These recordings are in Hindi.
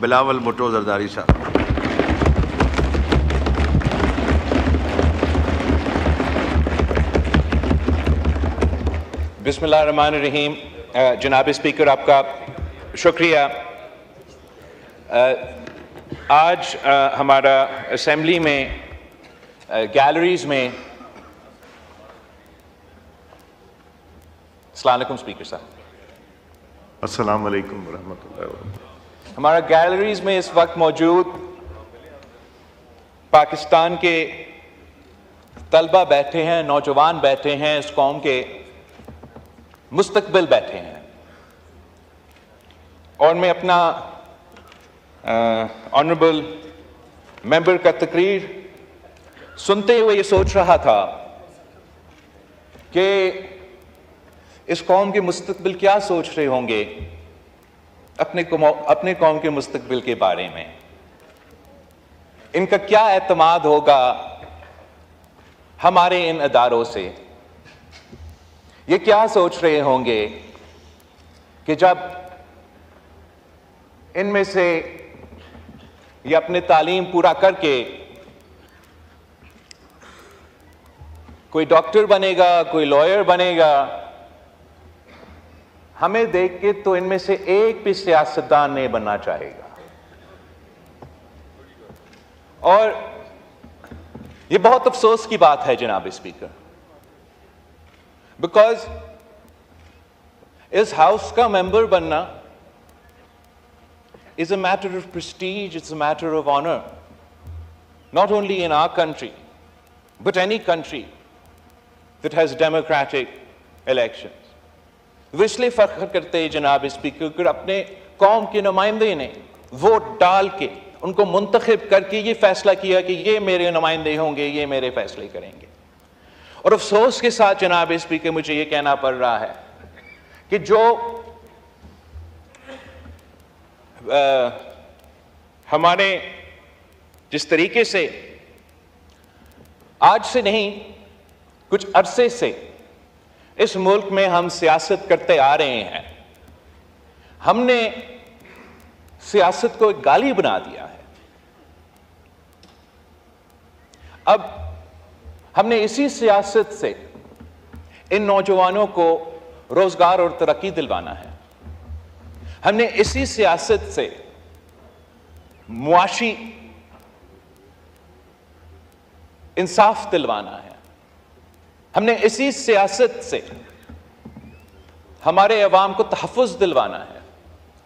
बिलावल भुट्टो जरदारी साहब। बिस्मिल्लाहिर्रहमानिर्रहीम। जनाब स्पीकर, आपका शुक्रिया। आज हमारा असेंबली में गैलरीज में, अस्सलाम वालेकुम स्पीकर साहब। अस्सलाम वालेकुम रहमतुल्लाहि व बरकातहू। हमारा गैलरीज में इस वक्त मौजूद पाकिस्तान के तलबा बैठे हैं, नौजवान बैठे हैं, इस कौम के मुस्तकबिल बैठे हैं। और मैं अपना ऑनरेबल मेंबर का तकरीर सुनते हुए ये सोच रहा था कि इस कौम के मुस्तकबिल क्या सोच रहे होंगे अपने कौम के मुस्तकबिल के बारे में। इनका क्या एतमाद होगा हमारे इन अदारों से। ये क्या सोच रहे होंगे कि जब इनमें से ये अपने तालीम पूरा करके कोई डॉक्टर बनेगा, कोई लॉयर बनेगा, हमें देख के तो इनमें से एक भी सियासतदान नहीं बनना चाहेगा। और ये बहुत अफसोस की बात है जनाब स्पीकर, बिकॉज इस हाउस का मेंबर बनना is a matter of prestige, it's a matter of honor, not only in our country, but any country that has democratic elections. वो इसलिए फख्र करते हैं जनाब स्पीकर कि अपने कौम के नुमाइंदे ने वोट डाल के उनको मुंतखब करके ये फैसला किया कि ये मेरे नुमाइंदे होंगे, ये मेरे फैसले करेंगे। और अफसोस के साथ जनाब स्पीकर मुझे ये कहना पड़ रहा है कि जो हमारे जिस तरीके से आज से नहीं कुछ अरसे से इस मुल्क में हम सियासत करते आ रहे हैं, हमने सियासत को एक गाली बना दिया है। अब हमने इसी सियासत से इन नौजवानों को रोजगार और तरक्की दिलवाना है। हमने इसी सियासत से मुआशी इंसाफ दिलवाना है। हमने इसी सियासत से हमारे अवाम को तहफ़्फ़ुज़ दिलवाना है,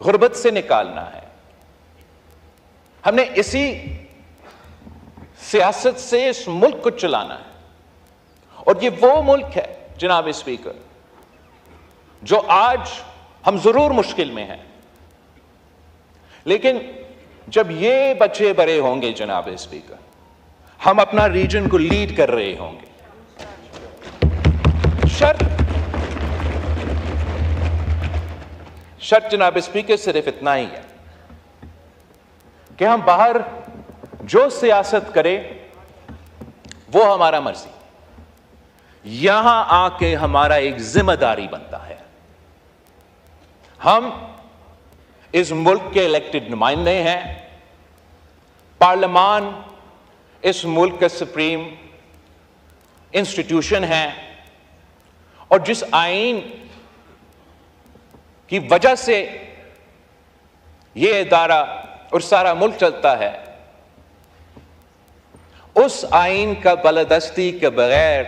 गुर्बत से निकालना है। हमने इसी सियासत से इस मुल्क को चलाना है। और ये वो मुल्क है जनाब स्पीकर जो आज हम जरूर मुश्किल में हैं, लेकिन जब ये बच्चे बड़े होंगे जनाब स्पीकर, हम अपना रीजन को लीड कर रहे होंगे। शर्त जनाब स्पीकर सिर्फ इतना ही है कि हम बाहर जो सियासत करें वो हमारा मर्जी, यहां आके हमारा एक जिम्मेदारी बनता है। हम इस मुल्क के इलेक्टेड नुमाइंदे हैं, पार्लियामान इस मुल्क का सुप्रीम इंस्टीट्यूशन है, और जिस आईन की वजह से यह इदारा और सारा मुल्क चलता है, उस आईन का बालादस्ती के बगैर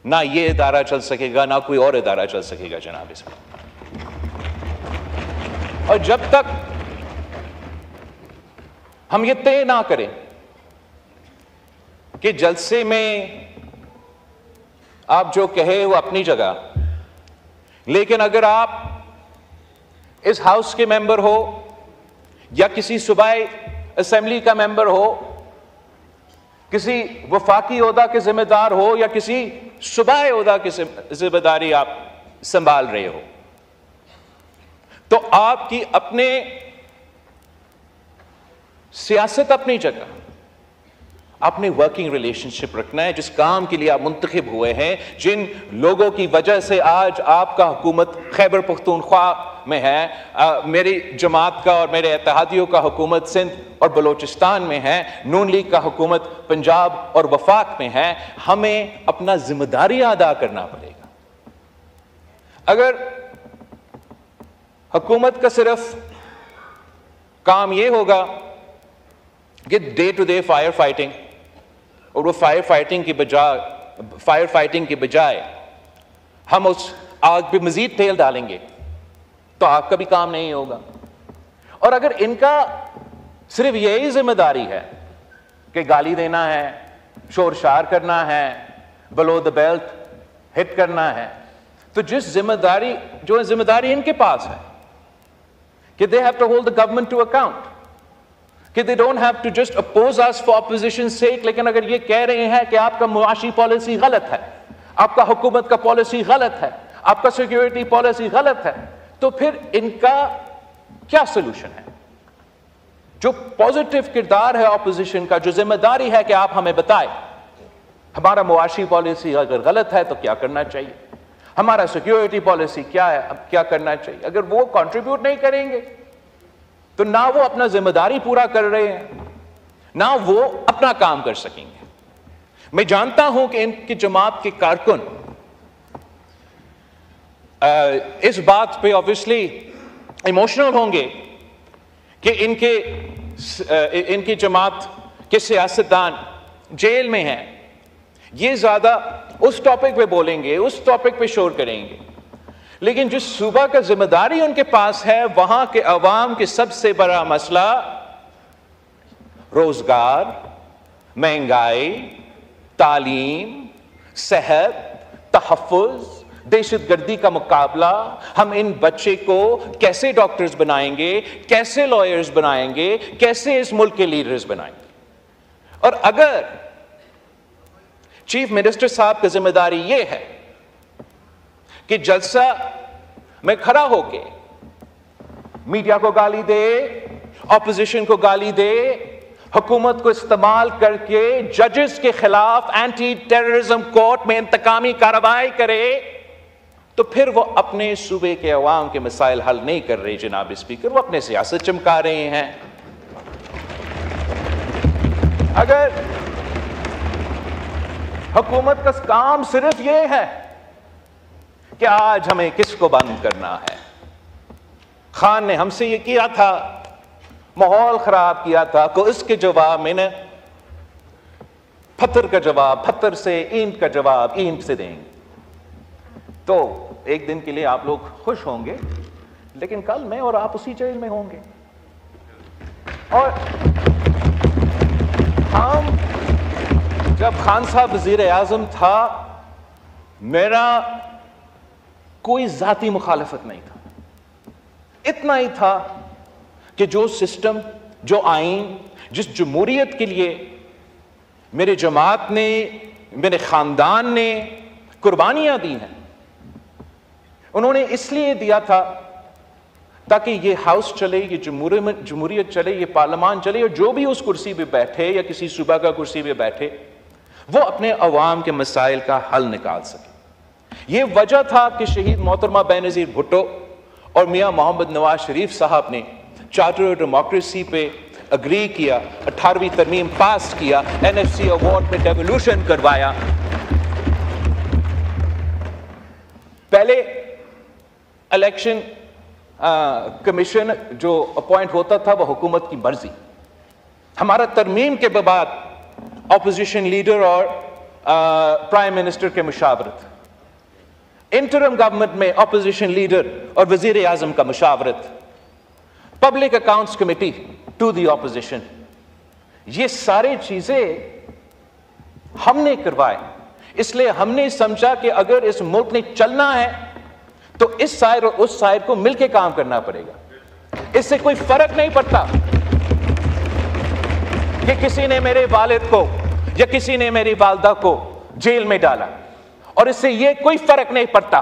ना यह इदारा चल सकेगा, ना कोई और इदारा चल सकेगा जनाब इसमें। और जब तक हम ये तय ना करें कि जलसे में आप जो कहे वो अपनी जगह, लेकिन अगर आप इस हाउस के मेंबर हो या किसी सूबाई असेंबली का मेंबर हो, किसी वफाकी ओहदा के जिम्मेदार हो या किसी सूबाई ओहदा की जिम्मेदारी आप संभाल रहे हो, तो आपकी अपने सियासत अपनी जगह, अपने वर्किंग रिलेशनशिप रखना है। जिस काम के लिए आप मुंतखब हुए हैं, जिन लोगों की वजह से आज आपका हुकूमत खैबर पख्तूनख्वा में है, मेरी जमात का और मेरे इत्तेहादियों का हुकूमत सिंध और बलोचिस्तान में है, नून लीग का हुकूमत पंजाब और वफाक में है, हमें अपना जिम्मेदारी अदा करना पड़ेगा। अगर हुकूमत का सिर्फ काम यह होगा कि day to day fire fighting, और वो फायर फाइटिंग की बजाय हम उस आग पे मजीद तेल डालेंगे, तो आग का भी काम नहीं होगा। और अगर इनका सिर्फ यही जिम्मेदारी है कि गाली देना है, शोर शार करना है, बिलो द बेल्ट हिट करना है, तो जो जिम्मेदारी इनके पास है कि they have to hold the government to account, कि they don't have to just oppose us for opposition sake, लेकिन अगर ये कह रहे हैं कि आपका मुआशी पॉलिसी गलत है, आपका हुकूमत का पॉलिसी गलत है, आपका सिक्योरिटी पॉलिसी गलत है, तो फिर इनका क्या सोल्यूशन है? जो पॉजिटिव किरदार है ऑपोजिशन का, जो जिम्मेदारी है कि आप हमें बताएं हमारा मुआशी पॉलिसी अगर गलत है तो क्या करना चाहिए, हमारा सिक्योरिटी पॉलिसी क्या है, अब क्या करना चाहिए। अगर वो कंट्रीब्यूट नहीं करेंगे तो ना वो अपना जिम्मेदारी पूरा कर रहे हैं, ना वो अपना काम कर सकेंगे। मैं जानता हूं कि इनकी जमात के कारकुन इस बात पे ऑब्वियसली इमोशनल होंगे कि इनकी जमात के सियासतदान जेल में हैं। ये ज्यादा उस टॉपिक पे बोलेंगे, उस टॉपिक पे शोर करेंगे, लेकिन जिस सूबा का जिम्मेदारी उनके पास है, वहां के अवाम के सबसे बड़ा मसला रोजगार, महंगाई, तालीम, सेहत, तहफ्फुज़, दहशतगर्दी का मुकाबला, हम इन बच्चे को कैसे डॉक्टर्स बनाएंगे, कैसे लॉयर्स बनाएंगे, कैसे इस मुल्क के लीडर्स बनाएंगे। और अगर चीफ मिनिस्टर साहब की जिम्मेदारी यह है कि जलसा में खड़ा होके मीडिया को गाली दे, ऑपोजिशन को गाली दे, हुकूमत को इस्तेमाल करके जजेस के खिलाफ एंटी टेररिज्म कोर्ट में इंतकामी कार्रवाई करे, तो फिर वो अपने सूबे के अवाम के मसाइल हल नहीं कर रहे जनाब स्पीकर, वो अपने सियासत चमका रहे हैं। अगर हुकूमत का काम सिर्फ ये है कि आज हमें किसको बंद करना है, खान ने हमसे ये किया था, माहौल खराब किया था, को इसके जवाब में न पत्थर का जवाब पत्थर से, ईंट का जवाब ईंट से देंगे, तो एक दिन के लिए आप लोग खुश होंगे, लेकिन कल मैं और आप उसी जेल में होंगे। और हम जब खान साहब वजीर आजम था, मेरा कोई जाती मुखालफत नहीं था, इतना ही था कि जो सिस्टम, जो आईन, जिस जमहूरियत के लिए मेरे जमात ने, मेरे खानदान ने कुर्बानियां दी हैं, उन्होंने इसलिए दिया था ताकि ये हाउस चले, ये जमहूरियत चले, ये पार्लियामान चले, और जो भी उस कुर्सी पे बैठे या किसी सूबा का कुर्सी पे बैठे, वो अपने अवाम के मसाइल का हल निकाल सके। ये वजह था कि शहीद मोहतरमा बेनज़ीर भुट्टो और मियां मोहम्मद नवाज शरीफ साहब ने चार्टर ऑफ डेमोक्रेसी पे अग्री किया, 18वीं तरमीम पास किया, NFC अवार्ड में डेवोल्यूशन करवाया। पहले इलेक्शन कमीशन जो अपॉइंट होता था वो हुकूमत की मर्जी, हमारा तरमीम के बाद ऑपोजिशन लीडर और प्राइम मिनिस्टर के मुशावरत, इंटरिम गवर्नमेंट में ऑपोजिशन लीडर और वजीर आजम का मुशावरत, public accounts committee to the opposition, ये सारी चीजें हमने करवाए। इसलिए हमने समझा कि अगर इस मुल्क ने चलना है तो इस साइड और उस साइड को मिलकर काम करना पड़ेगा। इससे कोई फर्क नहीं पड़ता कि किसी ने मेरे वालिद को या किसी ने मेरी वालदा को जेल में डाला, और इससे यह कोई फर्क नहीं पड़ता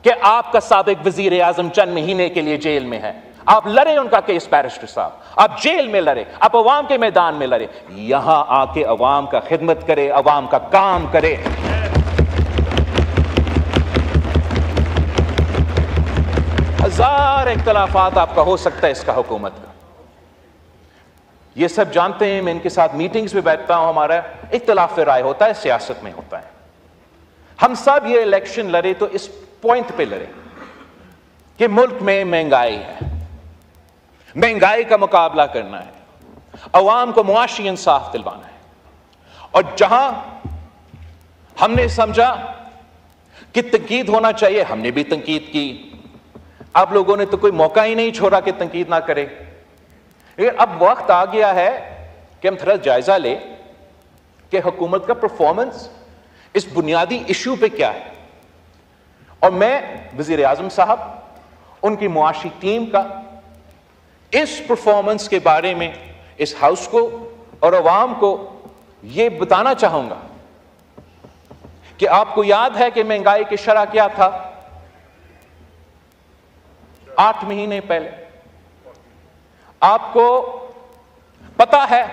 कि आपका साबिक वजीर आजम चंद महीने के लिए जेल में है। आप लड़े उनका केस बैरिस्टर साहब, आप जेल में लड़े, आप अवाम के मैदान में लड़े, यहां आके अवाम का खिदमत करे, अवाम का काम करे। 1000 इख्तलाफात आपका हो सकता है इसका हुकूमत का, ये सब जानते हैं। मैं इनके साथ मीटिंग्स में बैठता हूं, हमारा इख्तलाफ राय होता है, सियासत में होता है। हम सब ये इलेक्शन लड़े तो इस पॉइंट पे लड़े कि मुल्क में महंगाई है, महंगाई का मुकाबला करना है, अवाम को मुआशी इंसाफ दिलवाना है। और जहां हमने समझा कि तंकीद होना चाहिए, हमने भी तंकीद की। आप लोगों ने तो कोई मौका ही नहीं छोड़ा कि तंकीद ना करे। लेकिन अब वक्त आ गया है कि हम थोड़ा जायजा ले कि हुकूमत का परफॉर्मेंस इस बुनियादी इशू पे क्या है। और मैं वजीर आजम साहब, उनकी मुआशी टीम का इस परफॉर्मेंस के बारे में इस हाउस को और अवाम को यह बताना चाहूंगा कि आपको याद है कि महंगाई की शरह क्या था 8 महीने पहले। आपको पता है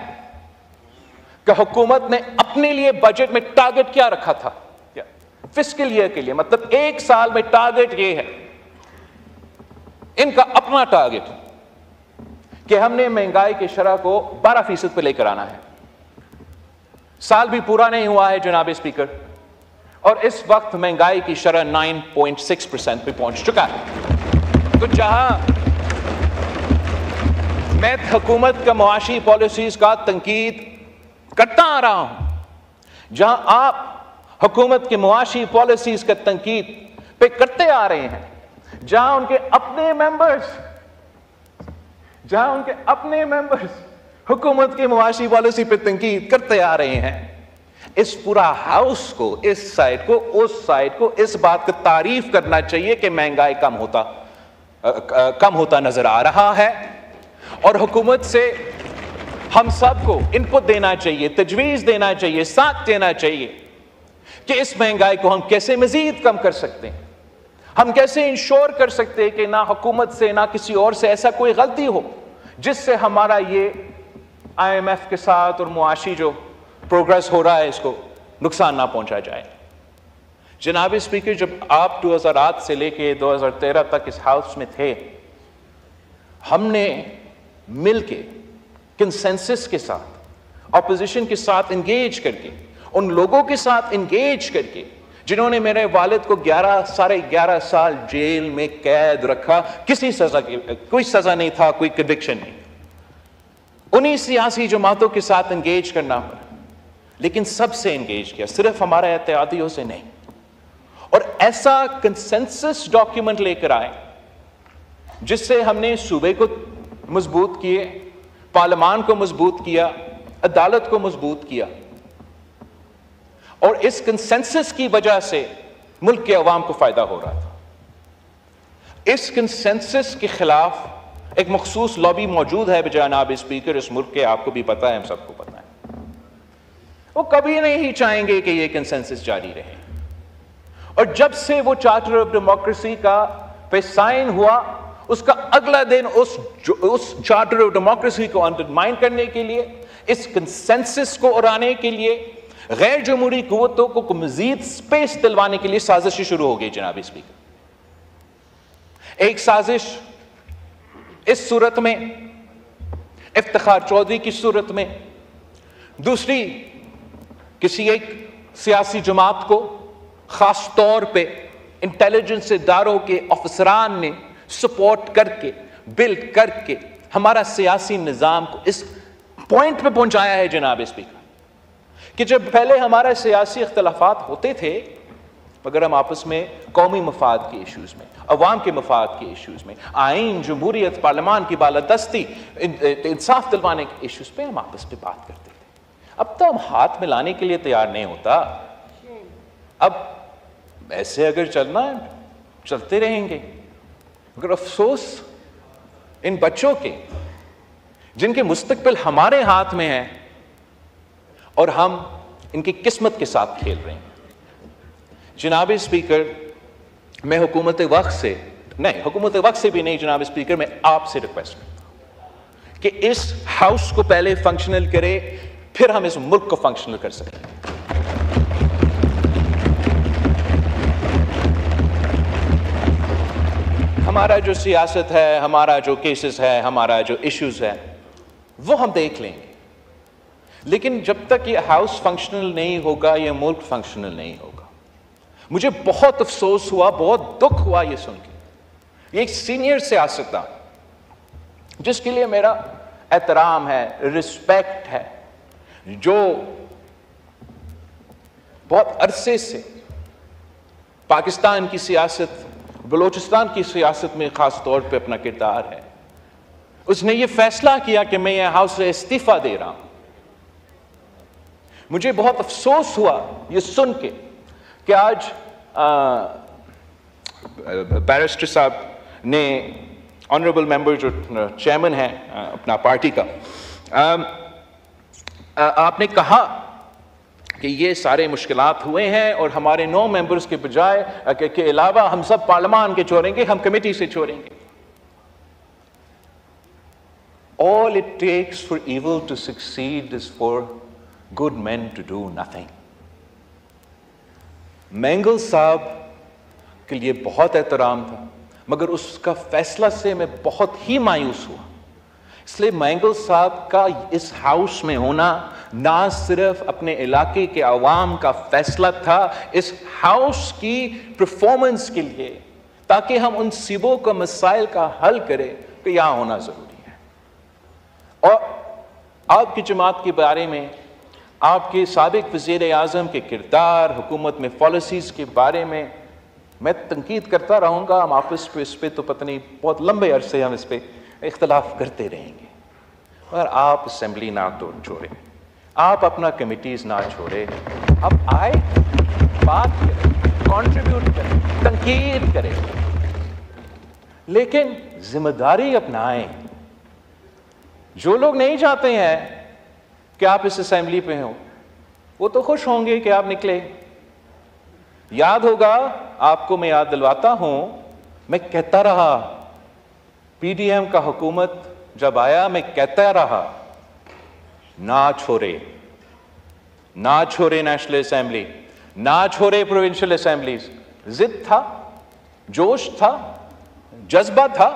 कि हुकूमत ने अपने लिए बजट में टारगेट क्या रखा था फिस्कल ईयर के लिए, मतलब एक साल में टारगेट ये है इनका अपना टारगेट कि हमने महंगाई की शरह को 12% पे लेकर आना है। साल भी पूरा नहीं हुआ है जनाब स्पीकर, और इस वक्त महंगाई की शरह 9.6% पे पहुंच चुका है। तो जहां मैं हुकूमत का मुआशी पॉलिसीज का तंकीद करता आ रहा हूं, जहां आप हुकूमत की मुआशी पॉलिसीज का तंकीद पे करते आ रहे हैं, जहां उनके अपने मेंबर्स हुकूमत की मुआशी पॉलिसी पे तंकीद करते आ रहे हैं, इस पूरा हाउस को, इस साइड को, उस साइड को इस बात की तारीफ करना चाहिए कि महंगाई कम होता नजर आ रहा है। और हुकूमत से हम सबको इनपुट देना चाहिए, तजवीज देना चाहिए, साथ देना चाहिए कि इस महंगाई को हम कैसे मजीद कम कर सकते हैं, हम कैसे इंश्योर कर सकते हैं कि ना हुकूमत से ना किसी और से ऐसा कोई गलती हो जिससे हमारा ये IMF के साथ और मुआशी जो प्रोग्रेस हो रहा है इसको नुकसान ना पहुंचा जाए। जनाब स्पीकर, जब आप 2008 से लेके 2013 तक इस हाउस में थे, हमने मिलके कंसेंसस के साथ, ऑपोजिशन के साथ इंगेज करके, उन लोगों के साथ इंगेज करके जिन्होंने मेरे वालिद को 11 साल जेल में कैद रखा, किसी सजा की कोई सजा नहीं था, कोई कन्विक्शन नहीं, उन्हीं सियासी जमातों के साथ इंगेज करना पड़ा। लेकिन सबसे इंगेज किया, सिर्फ हमारे एहतियातियों से नहीं। और ऐसा कंसेंसस डॉक्यूमेंट लेकर आए जिससे हमने सूबे को मजबूत किए, पार्लियामान को मजबूत किया, अदालत को मजबूत किया। और इस कंसेंसस की वजह से मुल्क के अवाम को फायदा हो रहा था। इस कंसेंसस के खिलाफ एक मखसूस लॉबी मौजूद है जनाब स्पीकर, इस मुल्क के, आपको भी पता है, हम सबको पता है। वो कभी नहीं चाहेंगे कि ये कंसेंसस जारी रहे। और जब से वो चार्टर ऑफ डेमोक्रेसी का पे साइन हुआ, उसका अगला दिन उस चार्टर ऑफ डेमोक्रेसी को अंडरमाइन करने के लिए, इस कंसेंसस को उड़ाने के लिए, गैर जमहूरी कुव्वतों को मजीद स्पेस दिलवाने के लिए साजिशें शुरू हो गई जनाब स्पीकर। एक साजिश इस सूरत में, इफ्तिखार चौधरी की सूरत में, दूसरी किसी एक सियासी जमात को खास तौर पे इंटेलिजेंस इदारों के अफसरान ने सपोर्ट करके, बिल्ड करके हमारा सियासी निजाम को इस पॉइंट पे पहुंचाया है जनाब स्पीकर, कि जब पहले हमारे सियासी इख्तलाफात होते थे, मगर हम आपस में कौमी मफाद के इश्यूज में, अवाम के मफाद के इश्यूज में, आइन, जमहूरियत, पार्लियामान की बालादस्ती, इंसाफ दिलवाने के इश्यूज पे हम आपस में बात करते थे। अब तो हम हाथ मिलाने के लिए तैयार नहीं होता। अब ऐसे अगर चलना है, चलते रहेंगे। मगर अफसोस इन बच्चों के जिनके मुस्तकबिल हमारे हाथ में है और हम इनकी किस्मत के साथ खेल रहे हैं। जनाब स्पीकर, मैं हुकूमत वक्त से भी नहीं जनाब स्पीकर, मैं आपसे रिक्वेस्ट करता हूं कि इस हाउस को पहले फंक्शनल करे, फिर हम इस मुल्क को फंक्शनल कर सकें। हम हमारा जो सियासत है, हमारा जो केसेस है, हमारा जो इश्यूज है, वो हम देख लेंगे। लेकिन जब तक ये हाउस फंक्शनल नहीं होगा, ये मुल्क फंक्शनल नहीं होगा। मुझे बहुत अफसोस हुआ, बहुत दुख हुआ ये सुन के। ये एक सीनियर सियासतदान जिसके लिए मेरा एहतराम है, रिस्पेक्ट है, जो बहुत अरसे से पाकिस्तान की सियासत, बलूचिस्तान की सियासत में खास तौर पे अपना किरदार है, उसने ये फैसला किया कि मैं यह हाउस से इस्तीफा दे रहा हूं। मुझे बहुत अफसोस हुआ ये सुन के कि आज बैरिस्टर साहब ने, ऑनरेबल मेंबर जो चेयरमैन है अपना पार्टी का, आपने कहा कि ये सारे मुश्किलात हुए हैं और हमारे 9 मेंबर्स के बजाय के अलावा हम सब पार्लियामान के छोड़ेंगे, हम कमेटी से छोड़ेंगे। All it takes for evil to succeed is for good men to do nothing. Mangle साहब के लिए बहुत एहतराम था, मगर उसका फैसला से मैं बहुत ही मायूस हुआ। इसलिए मैंगल साहब का इस हाउस में होना ना सिर्फ अपने इलाके के अवाम का फैसला था, इस हाउस की परफॉर्मेंस के लिए, ताकि हम उन सिबों का मसाइल का हल करें, तो यहां होना जरूरी है। और आपकी जमात के बारे में, आपके साबिक वज़ीर आज़म के किरदार, हुकूमत में पॉलिसीज़ के बारे में मैं तनकीद करता रहूँगा। हम आपस पे इस पर तो पता नहीं बहुत लंबे अरसे हम इस पर इख्तलाफ करते रहेंगे, मगर आप असेंबली ना तो छोड़ें, आप अपना कमिटीज़ ना छोड़ें, आप आए, बात करें, कंट्रीब्यूट करें, तनकीद करें, लेकिन जिम्मेदारी अपनाएं। जो लोग नहीं चाहते हैं कि आप इस असेंबली पे हो, वो तो खुश होंगे कि आप निकले। याद होगा आपको, मैं याद दिलवाता हूं, मैं कहता रहा, पीडीएम का हुकूमत जब आया, मैं कहता रहा ना छोड़े, ना छोड़े नेशनल असेंबली, ना छोड़े प्रोविंशियल असेंबलीज। जिद था, जोश था, जज्बा था,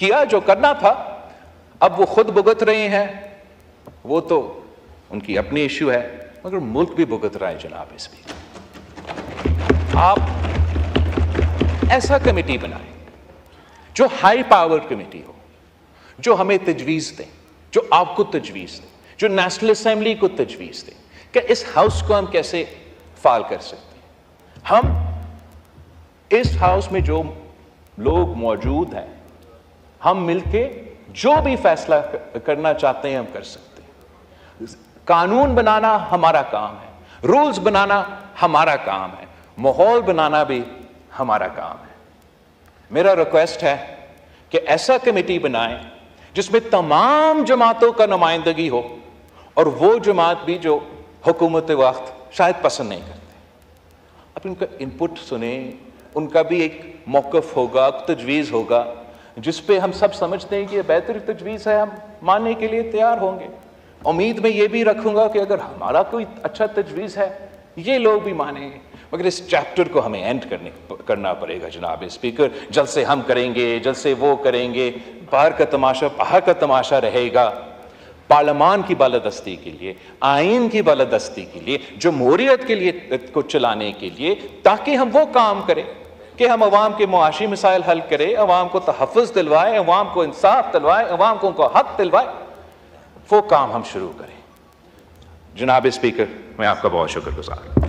किया जो करना था। अब वो खुद भुगत रहे हैं, वो तो उनकी अपनी इश्यू है, मगर मुल्क भी भुगत रहा है जनाब। इस भी आप ऐसा कमेटी बनाएं जो हाई पावर कमेटी हो, जो हमें तजवीज़ दे, जो आपको तजवीज़ दे, जो नेशनल असेंबली को तजवीज़ दे कि इस हाउस को हम कैसे फाल कर सकते हैं। हम इस हाउस में जो लोग मौजूद हैं, हम मिलके जो भी फैसला करना चाहते हैं हम कर सकते हैं। कानून बनाना हमारा काम है, रूल्स बनाना हमारा काम है, माहौल बनाना भी हमारा काम है। मेरा रिक्वेस्ट है कि ऐसा कमेटी बनाएं जिसमें तमाम जमातों का नुमाइंदगी हो, और वो जमात भी जो हुकूमत वक्त शायद पसंद नहीं करते। अब उनका इनपुट सुने, उनका भी एक मौक़िफ़ होगा, तजवीज़ होगा, जिस पे हम सब समझते हैं कि ये बेहतर तजवीज़ है, हम मानने के लिए तैयार होंगे। उम्मीद में ये भी रखूँगा कि अगर हमारा कोई अच्छा तजवीज़ है, ये लोग भी मानेंगे। मगर इस चैप्टर को हमें एंड करना पड़ेगा जनाब स्पीकर। जल्द से हम करेंगे, जल्द से वो करेंगे, बाहर का तमाशा बाहर का तमाशा रहेगा। पार्लियामान की बालादस्ती के लिए, आइन की बालादस्ती के लिए, जमहूरियत के लिए को चलाने के लिए, ताकि हम वो काम करें कि हम अवाम के मुआशी मसाइल हल करें, अवाम को तहफ़्फ़ुज़ दिलवाएं, अवाम को इंसाफ दिलवाएं, अवाम को उनको हक दिलवाएं, वो काम हम शुरू करें। जनाब स्पीकर, मैं आपका बहुत शुक्रगुज़ार हूँ।